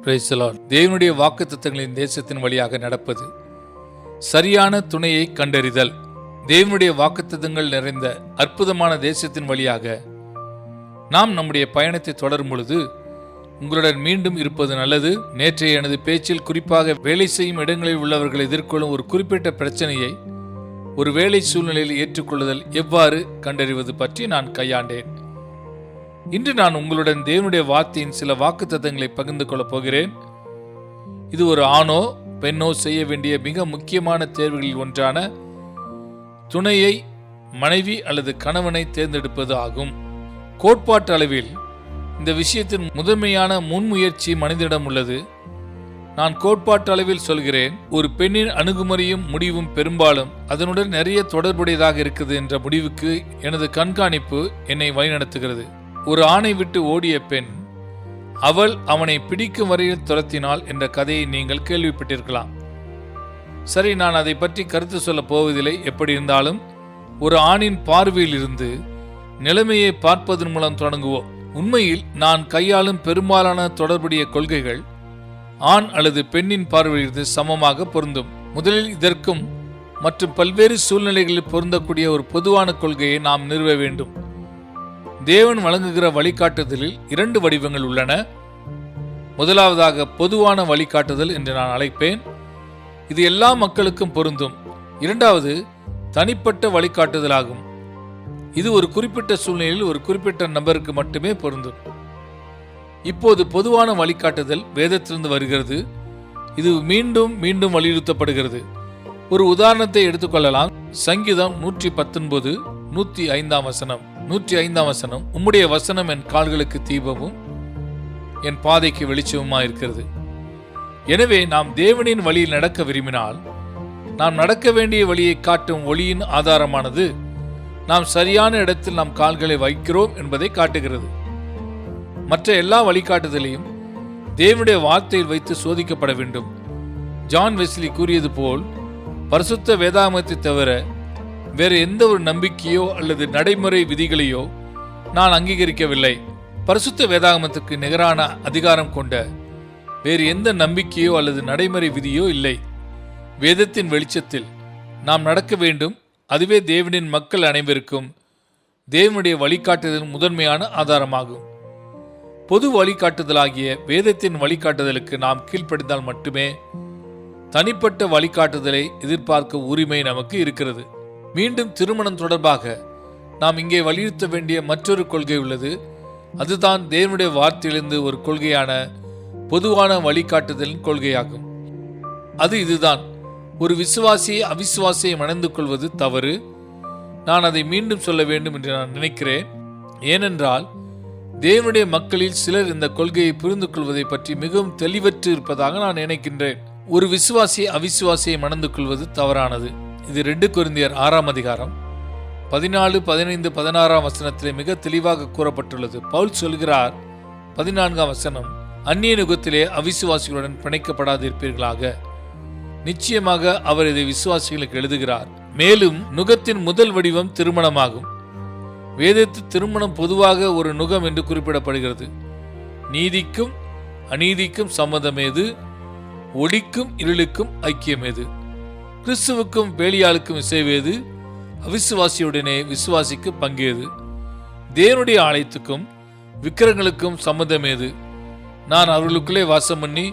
Praise the Lord. தேவனுடைய வாக்குத்தத்தங்களின் தேசத்தின் வழியாக நடப்பது, சரியான துணையை கண்டறிதல். தேவனுடைய வாக்குத்தத்தங்கள் நிறைந்த அற்புதமான தேசத்தின் வழியாக நாம் நம்முடைய பயணத்தை தொடரும் பொழுது உங்களுடன் மீண்டும் இருப்பது நல்லது. நேற்றைய எனது பேச்சில் குறிப்பாக வேலை செய்யும் இடங்களில் உள்ளவர்கள் எதிர்கொள்ளும் ஒரு குறிப்பிட்ட பிரச்சனையை ஒரு வேலை சூழ்நிலையில் ஏற்றுக்கொள்ளுதல் எவ்வாறு கண்டறிவது பற்றி நான் கையாண்டேன். இன்று நான் உங்களுடன் தேவனுடைய வார்த்தையின் சில வாக்குத்தத்தங்களை பகிர்ந்து கொள்ளப் போகிறேன். இது ஒரு ஆணோ பெண்ணோ செய்ய வேண்டிய மிக முக்கியமான தேர்வுகளில் ஒன்றான துணையை மனைவி அல்லது கணவனை தேர்ந்தெடுப்பது ஆகும். கோட்பாட்டு அளவில் இந்த விஷயத்தின் முதன்மையான முன்முயற்சி மனிதனிடம் உள்ளது. நான் கோட்பாட்டு அளவில் சொல்கிறேன். ஒரு பெண்ணின் அணுகுமுறையும் முடிவும் பெரும்பாலும் அதனுடன் நிறைய தொடர்புடையதாக இருக்குது என்ற முடிவுக்கு எனது கண்காணிப்பு என்னை வழிநடத்துகிறது. ஒரு ஆணை விட்டு ஓடிய பெண் அவள் அவனை பிடிக்கும் வரையில் துரத்தினாள் என்ற கதையை நீங்கள் கேள்விப்பட்டிருக்கலாம். சரி, நான் அதை பற்றி கருத்து சொல்ல போவதில்லை. எப்படி இருந்தாலும் ஒரு ஆணின் பார்வையில் இருந்து நிலைமையை பார்ப்பதன் மூலம் தொடங்குவோம். உண்மையில் நான் கையாளும் பெரும்பாலான தொடர்புடைய கொள்கைகள் ஆண் அல்லது பெண்ணின் பார்வையிலிருந்து சமமாக பொருந்தும். முதலில் இதற்கும் மற்றும் பல்வேறு சூழ்நிலைகளில் பொருந்தக்கூடிய ஒரு பொதுவான கொள்கையை நாம் நிறுவ வேண்டும். தேவன் வழங்குகிற வழிகாட்டுதலில் 2 வடிவங்கள் உள்ளன. முதலாவதாக பொதுவான வழிகாட்டுதல் என்று நான் அழைப்பேன். இது எல்லா மக்களுக்கும் பொருந்தும். இரண்டாவது தனிப்பட்ட வழிகாட்டுதலாகும். இது ஒரு குறிப்பிட்ட சூழ்நிலையில் ஒரு குறிப்பிட்ட நபருக்கு மட்டுமே பொருந்தும். இப்போது பொதுவான வழிகாட்டுதல் வேதத்திலிருந்து வருகிறது. இது மீண்டும் மீண்டும் வலியுறுத்தப்படுகிறது. ஒரு உதாரணத்தை எடுத்துக்கொள்ளலாம். சங்கீதம் 119 105 வசனம். 105 வசனம், உம்முடைய வசனம் என் கால்களுக்கு தீபமும் என் பாதைக்கு வெளிச்சமுமா இருக்கிறது. எனவே நாம் தேவனின் வழியில் நடக்க விரும்பினால் நாம் நடக்க வேண்டிய வழியை காட்டும் ஒளியின் ஆதாரமானது நாம் சரியான இடத்தில் நாம் கால்களை வைக்கிறோம் என்பதை காட்டுகிறது. மற்ற எல்லா வழிகாட்டுதலையும் தேவனுடைய வார்த்தையில் வைத்து சோதிக்கப்பட வேண்டும். ஜான் வெஸ்லி கூறியது போல், பரிசுத்த வேதாகமத்தை தவிர வேறு எந்த ஒரு நம்பிக்கையோ அல்லது நடைமுறை விதிகளையோ நான் அங்கீகரிக்கவில்லை. பரிசுத்த வேதாகமத்துக்கு நிகரான அதிகாரம் கொண்ட வேறு எந்த நம்பிக்கையோ அல்லது நடைமுறை விதியோ இல்லை. வேதத்தின் வெளிச்சத்தில் நாம் நடக்க வேண்டும். அதுவே தேவனின் மக்கள் அனைவருக்கும் தேவனுடைய வழிகாட்டுதலின் முதன்மையான ஆதாரமாகும். பொது வழிகாட்டுதலாகிய வேதத்தின் வழிகாட்டுதலுக்கு நாம் கீழ்ப்படிந்தால் மட்டுமே தனிப்பட்ட வழிகாட்டுதலை எதிர்பார்க்க உரிமை நமக்கு இருக்கிறது. மீண்டும் திருமணம் தொடர்பாக நாம் இங்கே வலியுறுத்த வேண்டிய மற்றொரு கொள்கை உள்ளது. அதுதான் தேவனுடைய வார்த்தையிலிருந்து ஒரு கொள்கையான பொதுவான வழிகாட்டுதலின் கொள்கையாகும். அது இதுதான்: ஒரு விசுவாசியை அவிசுவாசியை மணந்து கொள்வது தவறு. நான் அதை மீண்டும் சொல்ல வேண்டும் என்று நான் நினைக்கிறேன். ஏனென்றால் தேவனுடைய மக்களில் சிலர் இந்த கொள்கையை புரிந்து கொள்வதை பற்றி மிகவும் தெளிவற்று இருப்பதாக நான் நினைக்கின்றேன். ஒரு விசுவாசியை அவிசுவாசியை மணந்து கொள்வது தவறானது. இது 2 கொரிந்தியர் 6 அதிகாரம் 14, 15, 16 வசனத்திலே மிக தெளிவாக கூறப்பட்டுள்ளது. பவுல் சொல்கிறார், 14 வசனம், அந்நிய நுகத்திலே அவிசுவாசிகளுடன் பிணைக்கப்படாதிருப்பீர்களாக. நிச்சயமாக அவர் இதை விசுவாசிகளுக்கு எழுதுகிறார். மேலும் நுகத்தின் முதல் வடிவம் திருமணமாகும். வேதத்தில் திருமணம் பொதுவாக ஒரு நுகம் என்று குறிப்பிடப்படுகிறது. நீதிக்கும் அநீதிக்கும் சம்மதமேது, ஒளிக்கும் இருளுக்கும் ஐக்கியமேது, கிறிஸ்துவுக்கும் பேலியாளுக்கும் இசைவேது, அவிசுவாசியுடனே விசுவாசிக்கு பங்கேது, தேவனுடைய ஆலயத்துக்கும் விக்கிரங்களுக்கும் சம்மதமேது, நான் அவர்களுக்குள்ளே வாசம் பண்ணி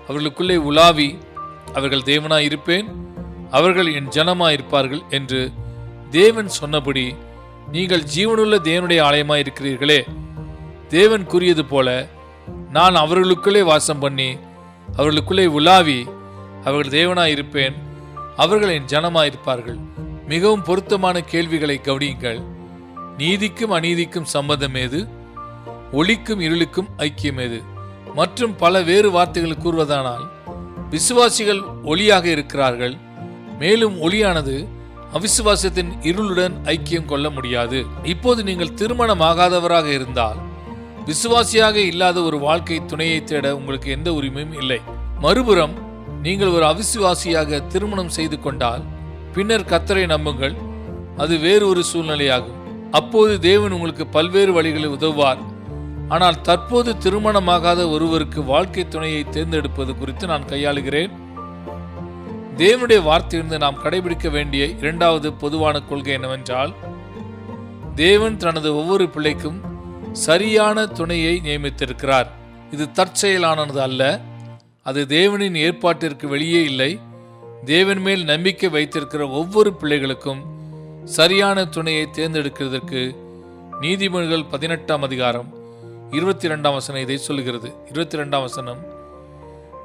அவர்களுக்குள்ளே உலாவி அவர்கள் தேவனாய் இருப்பேன், அவர்கள் என் ஜனமாய் இருப்பார்கள் என்று தேவன் சொன்னபடி நீங்கள் ஜீவனுள்ள தேவனுடைய ஆலயமாய் இருக்கிறீர்களே. தேவன் கூறியது போல நான் அவர்களுக்குள்ளே வாசம் பண்ணி அவர்களுக்குள்ளே உலாவி அவர்கள் தேவனாய் இருப்பேன், அவர்கள் என் ஜனமாய் இருப்பார்கள். மிகவும் பொருத்தமான கேள்விகளை கவனியுங்கள். நீதிக்கும் அநீதிக்கும் சம்மதம் ஏது? ஒளிக்கும் இருளுக்கும் ஐக்கியம் ஏது? மற்றும் பல வேறு வார்த்தைகள் கூறுவதானால் விசுவாசிகள் ஒளியாக இருக்கிறார்கள். மேலும் ஒளியானது அவிசுவாசத்தின் இருளுடன் ஐக்கியம் கொள்ள முடியாது. இப்போது நீங்கள் திருமணமாகாதவராக இருந்தால் விசுவாசியாக இல்லாத ஒரு வாழ்க்கை துணையை தேட உங்களுக்கு எந்த உரிமையும் இல்லை. மறுபுறம் நீங்கள் ஒரு அவிசுவாசியாக திருமணம் செய்து கொண்டால் பின்னர் கர்த்தரை நம்புங்கள், அது வேறு ஒரு சூழ்நிலையாகும். அப்போது தேவன் உங்களுக்கு பல்வேறு வழிகளில் உதவுவார். ஆனால் தற்போது திருமணமாகாத ஒருவருக்கு வாழ்க்கை துணையை தேர்ந்தெடுப்பது குறித்து நான் கையாளுகிறேன். தேவனுடைய வார்த்தையிலிருந்து நாம் கடைபிடிக்க வேண்டிய இரண்டாவது பொதுவான கொள்கை என்னவென்றால், தேவன் தனது ஒவ்வொரு பிள்ளைக்கும் சரியான துணையை நியமித்திருக்கிறார். இது தற்செயலானது அல்ல. அது தேவனின் ஏற்பாட்டிற்கு வெளியே இல்லை. தேவன் மேல் நம்பிக்கை வைத்திருக்கிற ஒவ்வொரு பிள்ளைகளுக்கும் சரியான துணையை தேர்ந்தெடுக்கிறதற்கு நீதிமொழிகள் 18ஆம் அதிகாரம் 22ஆம் வசனம் இதை சொல்லுகிறது. 22ஆம் வசனம்,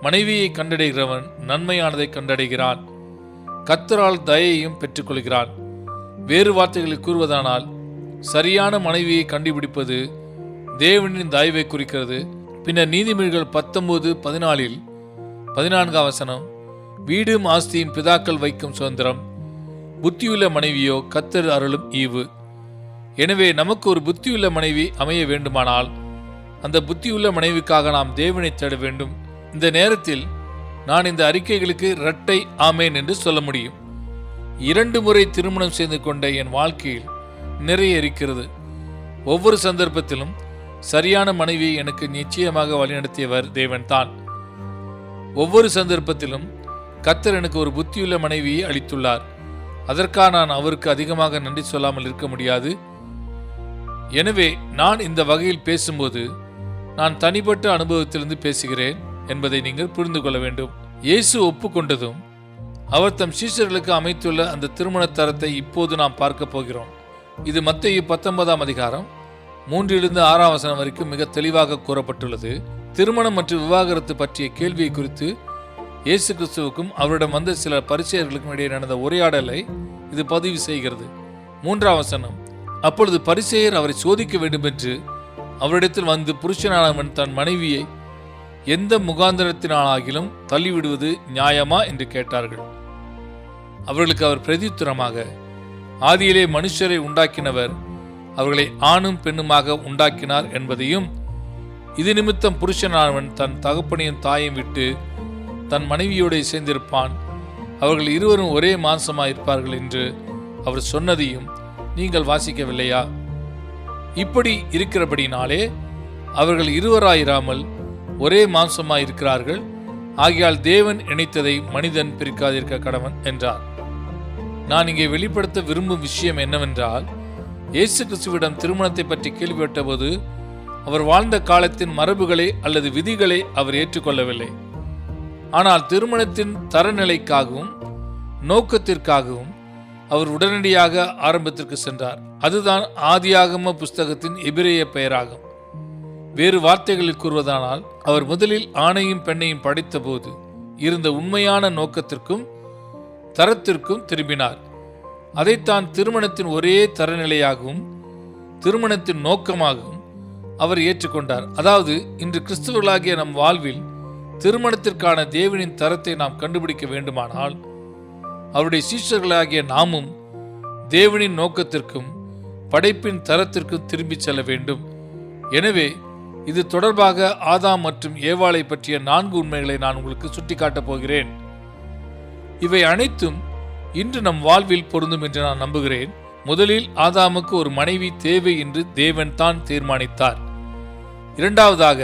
மனைவியை கண்டடைகிறவன் நன்மையானதை கண்டடைகிறான், கர்த்தரால் தயையும் பெற்றுக்கொள்கிறான். வேறு வார்த்தைகளில் கூறுவதானால், சரியான மனைவியை கண்டுபிடிப்பது தேவனின் தயவை குறிக்கிறது. பின்னர் நீதிமொழிகள் 19:14 14ஆம் வசனம், வீடும் ஆஸ்தியும் பிதாக்கள் வைக்கும் சுதந்திரம், புத்தியுள்ள மனைவியோ கர்த்தர் அருளும் ஈவு. எனவே நமக்கு ஒரு புத்தியுள்ள மனைவி அமைய வேண்டுமானால் அந்த புத்தியுள்ள மனைவிக்காக நாம் தேவனை தேட வேண்டும். இந்த நேரத்தில் நான் இந்த அறிக்கைகளுக்கு இரட்டை ஆமேன் என்று சொல்ல முடியும். 2 முறை திருமணம் செய்து கொண்ட என் வாழ்க்கையில் நிறைய இருக்கிறது. ஒவ்வொரு சந்தர்ப்பத்திலும் சரியான மனைவி எனக்கு நிச்சயமாக வழிநடத்தியவர் தேவன்தான். ஒவ்வொரு சந்தர்ப்பத்திலும் கர்த்தர் எனக்கு ஒரு புத்தியுள்ள மனைவியை அளித்துள்ளார். அதற்காக நான் அவருக்கு அதிகமாக நன்றி சொல்லாமல் இருக்க முடியாது. எனவே நான் இந்த வகையில் பேசும்போது நான் தனிப்பட்ட அனுபவத்திலிருந்து பேசுகிறேன் என்பதை நீங்கள் புரிந்து கொள்ள வேண்டும். இயேசு ஒப்புக்கொண்டதும் அவர் தம் சீஷர்களுக்கு அமைத்துள்ள அந்த திருமண தரத்தை இப்போது நாம் பார்க்க போகிறோம். இது மத்தேயு 19ஆம் அதிகாரம் 3-6 வசனம் வரைக்கும் மிக தெளிவாக கூறப்பட்டுள்ளது. திருமணம் மற்றும் விவாகரத்து பற்றிய கேள்வியை குறித்து இயேசு கிறிஸ்துவுக்கும் அவரிடம் வந்த சில பரிசேயர்களுக்கும் இடையே நடந்த உரையாடலை இது பதிவு செய்கிறது. 3ஆம் வசனம், அப்பொழுது பரிசேயர் அவரை சோதிக்க வேண்டும் என்று அவரிடத்தில் வந்து, புருஷனானவன் தன் மனைவியை எந்த முகாந்திரத்தினாலாகிலும் தள்ளிவிடுவது நியாயமா என்று கேட்டார்கள். அவர்களுக்கு அவர் பிரதியுத்தரமாக, ஆதியிலே மனுஷரை உண்டாக்கினவர் அவர்களை ஆணும் பெண்ணுமாக உண்டாக்கினார் என்பதையும், இது நிமித்தம் புருஷனானவன் தன் தகப்பனையும் தாயையும் விட்டு தன் மனைவியோடு சேர்ந்திருப்பான், அவர்கள் இருவரும் ஒரே மாம்சமாயிருப்பார்கள் என்று அவர் சொன்னதையும் நீங்கள் வாசிக்கவில்லையா? இப்படி இருக்கிறபடினாலே அவர்கள் இருவராயிராமல் ஒரே மாம்சமாயிருக்கிறார்கள். ஆகையால் தேவன் இணைத்ததை மனிதன் பிரிக்காதிருக்க கடவன் என்றார். நான் இங்கே வெளிப்படுத்த விரும்பும் விஷயம் என்னவென்றால், இயேசு கிறிஸ்துவிடம் திருமணத்தை பற்றி கேள்விப்பட்டபோது அவர் வாழ்ந்த காலத்தின் மரபுகளை அல்லது விதிகளை அவர் ஏற்றுக்கொள்ளவில்லை. ஆனால் திருமணத்தின் தரநிலைக்காகவும் நோக்கத்திற்காகவும் அவர் உடனடியாக ஆரம்பத்திற்கு சென்றார். அதுதான் ஆதியாகம புஸ்தகத்தின் எபிரேய பெயராகும். வேறு வார்த்தைகளில் கூறுவதானால், அவர் முதலில் ஆணையும் பெண்ணையும் படைத்த போது இருந்த உண்மையான நோக்கத்திற்கும் தரத்திற்கும் திரும்பினார். அதைத்தான் திருமணத்தின் ஒரே தரநிலையாகவும் திருமணத்தின் நோக்கமாகவும் அவர் ஏற்றுக்கொண்டார். அதாவது, இன்று கிறிஸ்தவர்களாகிய நம் வாழ்வில் திருமணத்திற்கான தேவனின் தரத்தை நாம் கண்டுபிடிக்க வேண்டுமானால் அவருடைய சீஷர்களாகிய நாமும் தேவனின் நோக்கத்திற்கும் படைப்பின் தரத்திற்கும் திரும்பி செல்ல வேண்டும். எனவே இது தொடர்பாக ஆதாம் மற்றும் ஏவாளை பற்றிய 4 உண்மைகளை நான் உங்களுக்கு சுட்டிக்காட்டப் போகிறேன். இவை அனைத்தும் இன்று நம் வாழ்வில் பொருந்தும் என்று நான் நம்புகிறேன். முதலில் ஆதாமுக்கு ஒரு மனைவி தேவை என்று தேவன் தான் தீர்மானித்தார். இரண்டாவதாக,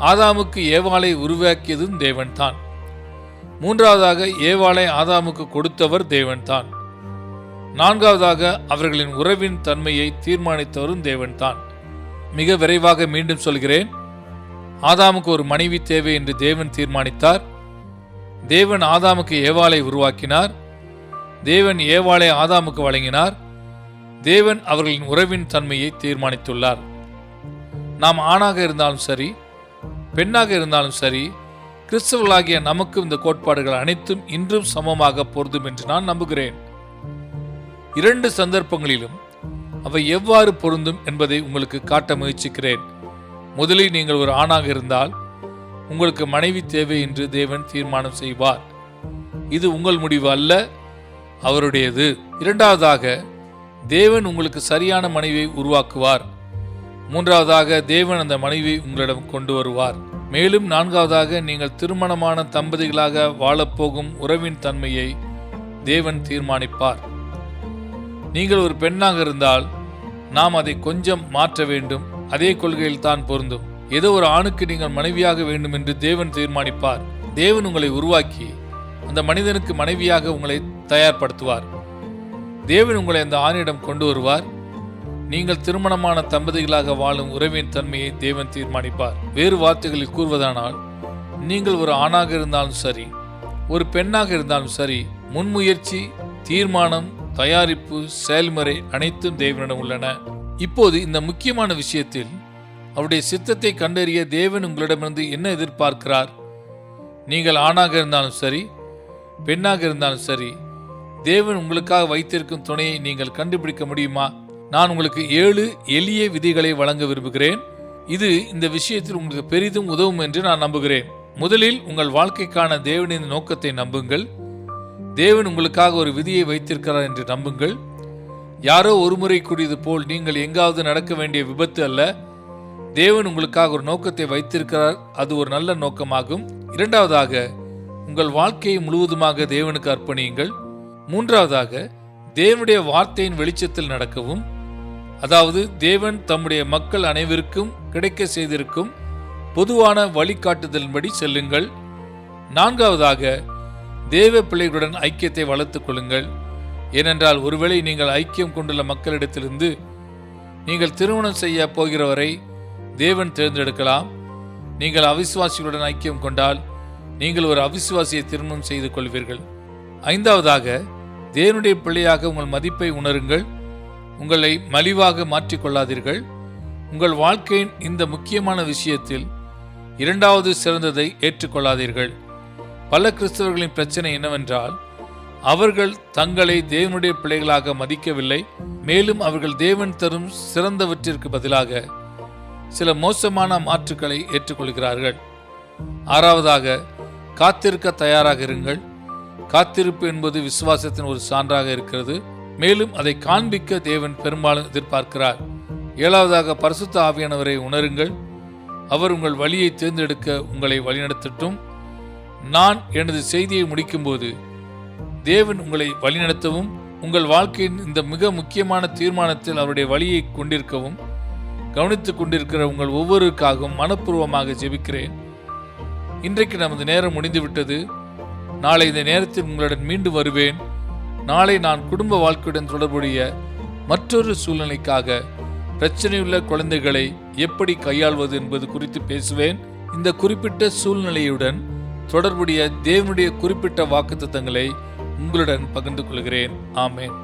ஆதாமுக்கு ஏவாளை உருவாக்கியதும் தேவன்தான். மூன்றாவதாக, ஏவாளை ஆதாமுக்கு கொடுத்தவர் தேவன்தான். நான்காவதாக, அவர்களின் உறவின் தன்மையை தீர்மானித்தவரும் தேவன்தான். மிக விரைவாக மீண்டும் சொல்கிறேன். ஆதாமுக்கு ஒரு மனைவி தேவை என்று தேவன் தீர்மானித்தார். தேவன் ஆதாமுக்கு ஏவாளை உருவாக்கினார். தேவன் ஏவாளை ஆதாமுக்கு வழங்கினார். தேவன் அவர்களின் உறவின் தன்மையை தீர்மானித்துள்ளார். நாம் ஆணாக இருந்தாலும் சரி, பெண்ணாக இருந்தாலும் சரி, கிறிஸ்தவர்களாகிய நமக்கு இந்த கோட்பாடுகள் அனைத்தும் இன்றும் சமமாக பொருந்தும் என்று நான் நம்புகிறேன். 2 சந்தர்ப்பங்களிலும் அவை எவ்வாறு பொருந்தும் என்பதை உங்களுக்கு காட்ட முயற்சிக்கிறேன். முதலில் நீங்கள் ஒரு ஆணாக இருந்தால் உங்களுக்கு மனைவி தேவை என்று தேவன் தீர்மானம் செய்வார். இது உங்கள் முடிவு அல்ல, அவருடையது. இரண்டாவதாக, தேவன் உங்களுக்கு சரியான மனைவியை உருவாக்குவார். மூன்றாவதாக, தேவன் அந்த மனைவியை உங்களிடம் கொண்டு வருவார். மேலும் நான்காவதாக, நீங்கள் திருமணமான தம்பதிகளாக வாழப்போகும் உறவின் தன்மையை தேவன் தீர்மானிப்பார். நீங்கள் ஒரு பெண்ணாக இருந்தால் நாம் அதை கொஞ்சம் மாற்ற வேண்டும் அதே கொள்கையில் தான் பொருந்தும். ஏதோ ஒரு ஆணுக்கு நீங்கள் மனைவியாக வேண்டும் என்று தேவன் தீர்மானிப்பார். தேவன் உங்களை உருவாக்கி அந்த மனிதனுக்கு மனைவியாக உங்களை தயார்படுத்துவார். தேவன் உங்களை அந்த ஆணிடம் கொண்டு வருவார். நீங்கள் திருமணமான தம்பதிகளாக வாழும் உறவின் தன்மையை தேவன் தீர்மானிப்பார். வேறு வார்த்தைகளில் கூறுவதானால், நீங்கள் ஒரு ஆணாக இருந்தாலும் சரி, ஒரு பெண்ணாக இருந்தாலும் சரி, முன்முயற்சி, தீர்மானம், தயாரிப்பு, செயல்முறை அனைத்தும் தேவனிடம் உள்ளன. இப்போது இந்த முக்கியமான விஷயத்தில் அவருடைய சித்தத்தை கண்டறிய தேவன் உங்களிடமிருந்து என்ன எதிர்பார்க்கிறார்? நீங்கள் ஆணாக இருந்தாலும் சரி, பெண்ணாக இருந்தாலும் சரி, தேவன் உங்களுக்காக வைத்திருக்கும் துணையை நீங்கள் கண்டுபிடிக்க முடியுமா? நான் உங்களுக்கு 7 எளிய விதிகளை வழங்க விரும்புகிறேன். இது இந்த விஷயத்தில் உங்களுக்கு பெரிதும் உதவும் என்று நான் நம்புகிறேன். முதலில் உங்கள் வாழ்க்கைக்கான தேவனின் நோக்கத்தை நம்புங்கள். தேவன் உங்களுக்காக ஒரு விதியை வைத்திருக்கிறார் என்று நம்புங்கள். யாரோ ஒருமுறை கூறியது போல் நீங்கள் எங்காவது நடக்க வேண்டிய விபத்து அல்ல. தேவன் உங்களுக்காக ஒரு நோக்கத்தை வைத்திருக்கிறார். அது ஒரு நல்ல நோக்கமாகும். இரண்டாவதாக, உங்கள் வாழ்க்கையை முழுவதுமாக தேவனுக்கு அர்ப்பணியுங்கள். மூன்றாவதாக, தேவனுடைய வார்த்தையின் வெளிச்சத்தில் நடக்கவும், அதாவது தேவன் தம்முடைய மக்கள் அனைவருக்கும் கிடைக்க செய்திருக்கும் பொதுவான வழிகாட்டுதலின்படி செல்லுங்கள். நான்காவதாக, தேவ பிள்ளைகளுடன் ஐக்கியத்தை வளர்த்துக் கொள்ளுங்கள். ஏனென்றால் ஒருவேளை நீங்கள் ஐக்கியம் கொண்டுள்ள மக்களிடத்திலிருந்து நீங்கள் திருமணம் செய்ய போகிறவரை தேவன் தேர்ந்தெடுக்கலாம். நீங்கள் அவிசுவாசிகளுடன் ஐக்கியம் கொண்டால் நீங்கள் ஒரு அவிசுவாசியை திருமணம் செய்து கொள்வீர்கள். ஐந்தாவதாக, தேவனுடைய பிள்ளையாக உங்கள் மதிப்பை உணருங்கள். உங்களை மலிவாக மாற்றிக்கொள்ளாதீர்கள். உங்கள் வாழ்க்கையின் இந்த முக்கியமான விஷயத்தில் இரண்டாவது சிறந்ததை ஏற்றுக்கொள்ளாதீர்கள். பல கிறிஸ்தவர்களின் பிரச்சனை என்னவென்றால், அவர்கள் தங்களை தேவனுடைய பிள்ளைகளாக மதிக்கவில்லை. மேலும் அவர்கள் தேவன் தரும் சிறந்தவற்றிற்கு பதிலாக சில மோசமான மாற்றுக்களை ஏற்றுக்கொள்கிறார்கள். ஆறாவதாக, காத்திருக்க தயாராக இருங்கள். காத்திருப்பு என்பது விசுவாசத்தின் ஒரு சான்றாக இருக்கிறது. மேலும் அதை காண்பிக்க தேவன் பெரும்பாலும் எதிர்பார்க்கிறார். ஏழாவதாக, பரிசுத்த ஆவியானவரை உணருங்கள். அவர் உங்கள் வழியை தேர்ந்தெடுக்க உங்களை வழிநடத்தட்டும். நான் எனது செய்தியை முடிக்கும்போது தேவன் உங்களை வழிநடத்தவும், உங்கள் வாழ்க்கையின் இந்த மிக முக்கியமான தீர்மானத்தில் அவருடைய வழியை கொண்டிருக்கவும் கவனித்துக் கொண்டிருக்கிற உங்கள் ஒவ்வொருவருக்காகவும் மனப்பூர்வமாக ஜெபிக்கிறேன். இன்றைக்கு நமது நேரம் முடிந்துவிட்டது. நாளை இந்த நேரத்தில் உங்களுடன் மீண்டும் வருவேன். நாளை நான் குடும்ப வாழ்க்கையுடன் தொடர்புடைய மற்றொரு சூழ்நிலைக்காக பிரச்சனையுள்ள குழந்தைகளை எப்படி கையாள்வது என்பது குறித்து பேசுவேன். இந்த குறிப்பிட்ட சூழ்நிலையுடன் தொடர்புடைய தேவனுடைய குறிப்பிட்ட வாக்குத்தத்தங்களை உங்களுடன் பகிர்ந்து கொள்கிறேன். ஆமென்.